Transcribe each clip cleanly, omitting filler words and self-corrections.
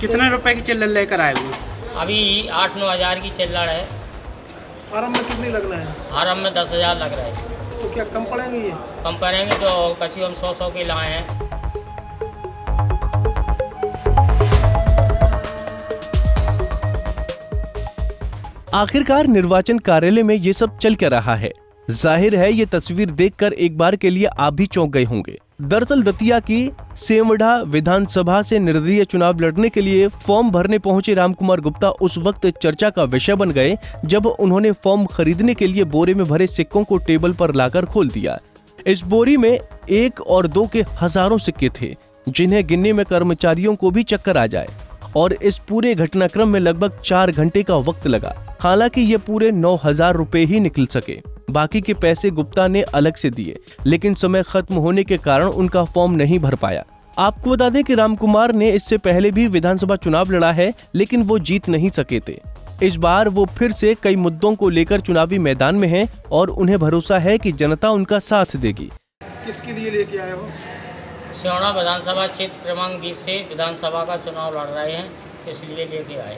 कितने रुपए की चिल्लर लेकर आए हुए? अभी 8-9 हज़ार की चिल्लड़ है। फार्म में कितनी लगना है? आरम में 10,000 लग रहा है। तो क्या कम पड़ेंगे ये? कम पड़ेंगे तो कभी हम 100 के लाए हैं। आखिरकार निर्वाचन कार्यालय में ये सब चल क्या रहा है? जाहिर है ये तस्वीर देखकर एक बार के लिए आप भी चौंक गए होंगे। दरअसल दतिया की सेमढ़ा विधानसभा से निर्दलीय चुनाव लड़ने के लिए फॉर्म भरने पहुंचे रामकुमार गुप्ता उस वक्त चर्चा का विषय बन गए जब उन्होंने फॉर्म खरीदने के लिए बोरे में भरे सिक्कों को टेबल पर लाकर खोल दिया। इस बोरी में 1 और 2 के हजारों सिक्के थे, जिन्हें गिनने में कर्मचारियों को भी चक्कर आ जाए। और इस पूरे घटनाक्रम में लगभग 4 घंटे का वक्त लगा। हालांकि ये पूरे 9,000 रुपए ही निकल सके। बाकी के पैसे गुप्ता ने अलग से दिए, लेकिन समय खत्म होने के कारण उनका फॉर्म नहीं भर पाया। आपको बता दें कि रामकुमार ने इससे पहले भी विधानसभा चुनाव लड़ा है, लेकिन वो जीत नहीं सके थे। इस बार वो फिर से कई मुद्दों को लेकर चुनावी मैदान में हैं और उन्हें भरोसा है कि जनता उनका साथ देगी। किसके लिए लेके आए हो? सिहोड़ा विधानसभा क्षेत्र क्रमांक 20 से विधानसभा का चुनाव लड़ रहे हैं, इसलिए लेके आए।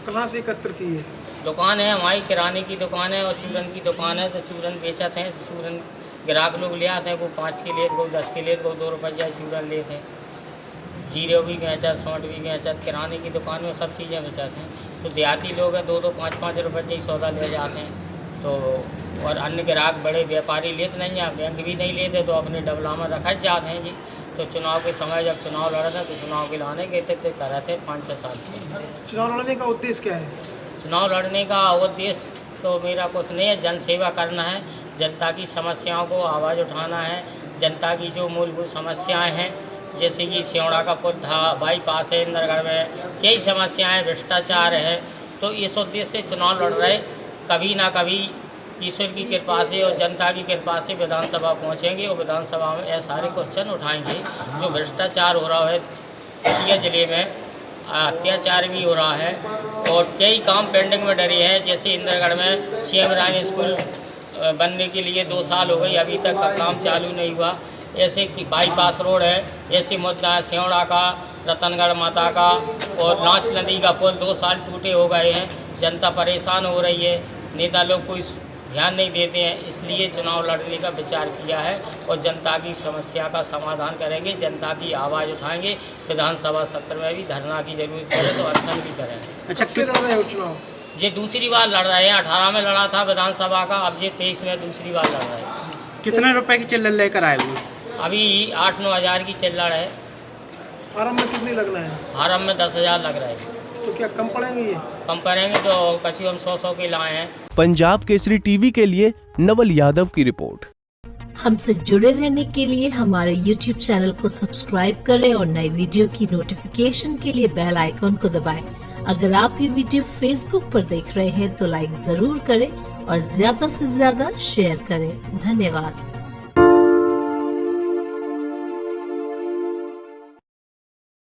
कहाँ से एकत्र की है? दुकान है हमारी, किराने की दुकान है और चूरन की दुकान है। तो चूरन बेचते हैं, चूरन ग्राहक लोग ले आते हैं, को 5 के लिए, को 10 के लिए, को 2 रुपये चूरन लेते हैं। जीरे भी बेचत, सौंठ भी बेचत, किराने की दुकान में सब चीज़ें बेचते हैं। तो देहाती लोग हैं 2-2, 5-5 रुपये सौदा ले जाते हैं। तो और अन्य ग्राहक बड़े व्यापारी लेते नहीं हैं, बैंक भी नहीं लेते, तो अपने डबला में रख जाते हैं जी। तो चुनाव के समय जब चुनाव लड़ा था तो चुनाव के लाने गए थे, कर रहे थे 5-6 साल से। चुनाव लड़ने का उद्देश्य क्या है? चुनाव लड़ने का उद्देश्य तो मेरा कुछ नहीं है, जन सेवा करना है, जनता की समस्याओं को आवाज़ उठाना है। जनता की जो मूलभूत समस्याएं हैं, जैसे कि सिहोड़ा का पुल था, बाईपास है, इंदरगढ़ में कई समस्याएं, भ्रष्टाचार है। तो इस उद्देश्य से चुनाव लड़ रहे। कभी ना कभी ईश्वर की कृपा से और जनता की कृपा से विधानसभा पहुंचेंगे और विधानसभा में ऐसे सारे क्वेश्चन उठाएंगे। जो भ्रष्टाचार हो रहा है दतिया जिले में, अत्याचार भी हो रहा है और कई काम पेंडिंग में डरे हैं। जैसे इंदरगढ़ में सीएम स्कूल बनने के लिए 2 साल हो गई, अभी तक का काम चालू नहीं हुआ। ऐसे कि बाईपास रोड है, ऐसे मुद्दा है सिहोड़ा का, रतनगढ़ माता का और लांच नदी का पुल 2 साल टूटे हो गए हैं। जनता परेशान हो रही है, नेता लोग कोई ध्यान नहीं देते हैं। इसलिए चुनाव लड़ने का विचार किया है और जनता की समस्या का समाधान करेंगे, जनता की आवाज़ उठाएंगे। विधानसभा सत्र में भी धरना की जरूरत पड़े तो अध्ययन भी करेंगे। अच्छा, किससे लड़ रहे हो चुनाव? ये दूसरी बार लड़ रहे हैं। 18 में लड़ा था विधानसभा का, अब ये 23 में दूसरी बार लड़ रहे हैं। कितने रुपए की चिल्लर लेकर आए हुए? अभी 8-9 हज़ार की चिल्लड़ है। फार्म में कितनी लगना है? आरम में 10,000 लग रहा है। तो क्या कम पड़ेंगे ये? कम पड़ेंगे तो कभी हम 100 के लाए हैं। पंजाब केसरी टीवी के लिए नवल यादव की रिपोर्ट। हमसे जुड़े रहने के लिए हमारे YouTube चैनल को सब्सक्राइब करें और नई वीडियो की नोटिफिकेशन के लिए बेल आइकॉन को दबाएं। अगर आप ये वीडियो Facebook पर देख रहे हैं तो लाइक जरूर करें और ज्यादा से ज्यादा शेयर करें। धन्यवाद।